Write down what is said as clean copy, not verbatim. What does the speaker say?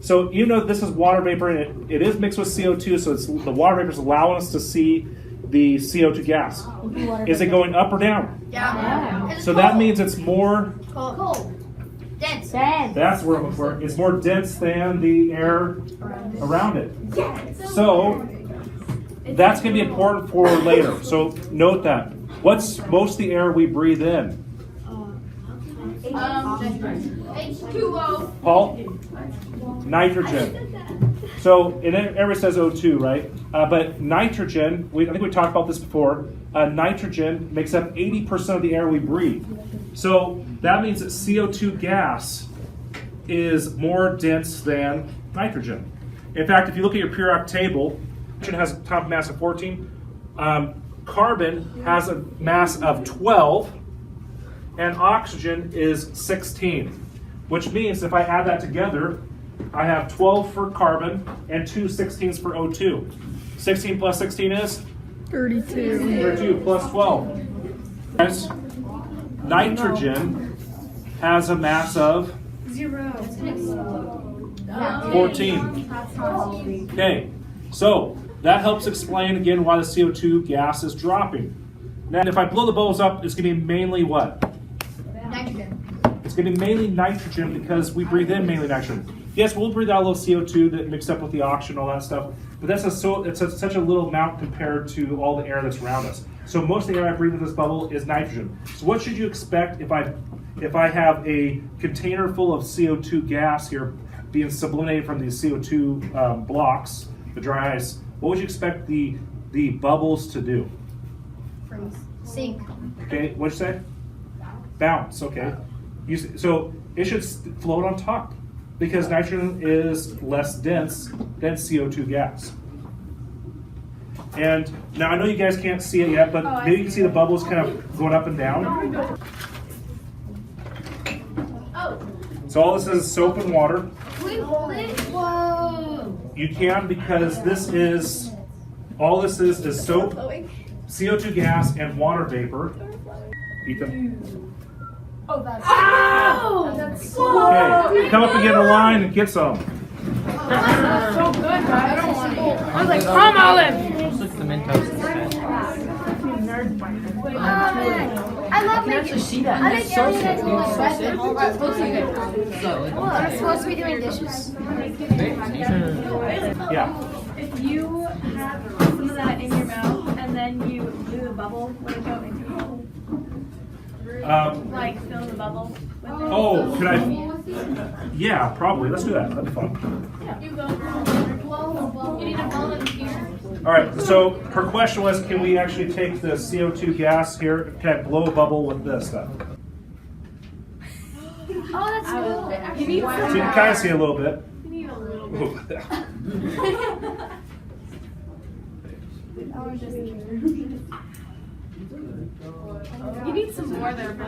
So you know this is water vapor, and it is mixed with CO2, so it's the water vapor is allowing us to see the CO2 gas. Is it going up or down? Yeah. So that means it's more, Cold. Dense. that's where I'm looking for. It's more dense than the air around it. So that's going to be important for later. So note that. What's most of the air we breathe in? H2O. Paul? Nitrogen. So and everybody says O2, right? But nitrogen, I think we talked about this before. Nitrogen makes up 80% of the air we breathe. So that means that CO2 gas is more dense than nitrogen. In fact, if you look at your periodic table, nitrogen has a atomic mass of 14. Carbon has a mass of 12. And oxygen is 16. Which means if I add that together, I have 12 for carbon and 2 16s for O2. 16 plus 16 is? 32. 32 plus 12. Guys, nitrogen has a mass of 14. Okay, so that helps explain again why the CO2 gas is dropping. Now, if I blow the bubbles up, it's going to be mainly what? Nitrogen. It's going to be mainly nitrogen because we breathe in mainly nitrogen. Yes, we'll breathe out a little CO2 that mixed up with the oxygen and all that stuff, but that's such a little amount compared to all the air that's around us. So most of the air I breathe in this bubble is nitrogen. So what should you expect if I have a container full of CO2 gas here being sublimated from these CO2 blocks, the dry ice? What would you expect the bubbles to do? Freeze. Sink. Okay, what'd you say? Bounce. Okay. So it should float on top because nitrogen is less dense than CO2 gas. And now I know you guys can't see it yet, but maybe you can see the bubbles kind of going up and down. Oh. So all this is soap and water. Can we hold it? Whoa. You can because all this is soap, CO2 gas, and water vapor. Eat them. Oh, that's so Okay, come up and get in the line and get some. So good, right? I don't want to eat. I was like, come Olive! Just like the Mentos. I love You can actually see that. I It's think so every simple. guy's It's so simple. We're supposed to So, I'm supposed to be doing dishes. Yeah. If you have some of that in your mouth and then you do the bubble, would it go into the bubble? Like fill the bubble with it? Oh, could I? Yeah, probably. Let's do that. That'd be fun. You go. You need to blow it here. All right. So her question was, can we actually take the CO2 gas here? Can I blow a bubble with this stuff? Oh, that's cool. You need So you can kind of see a little bit. You need a little bit. I was just kidding. You need some more there, bro.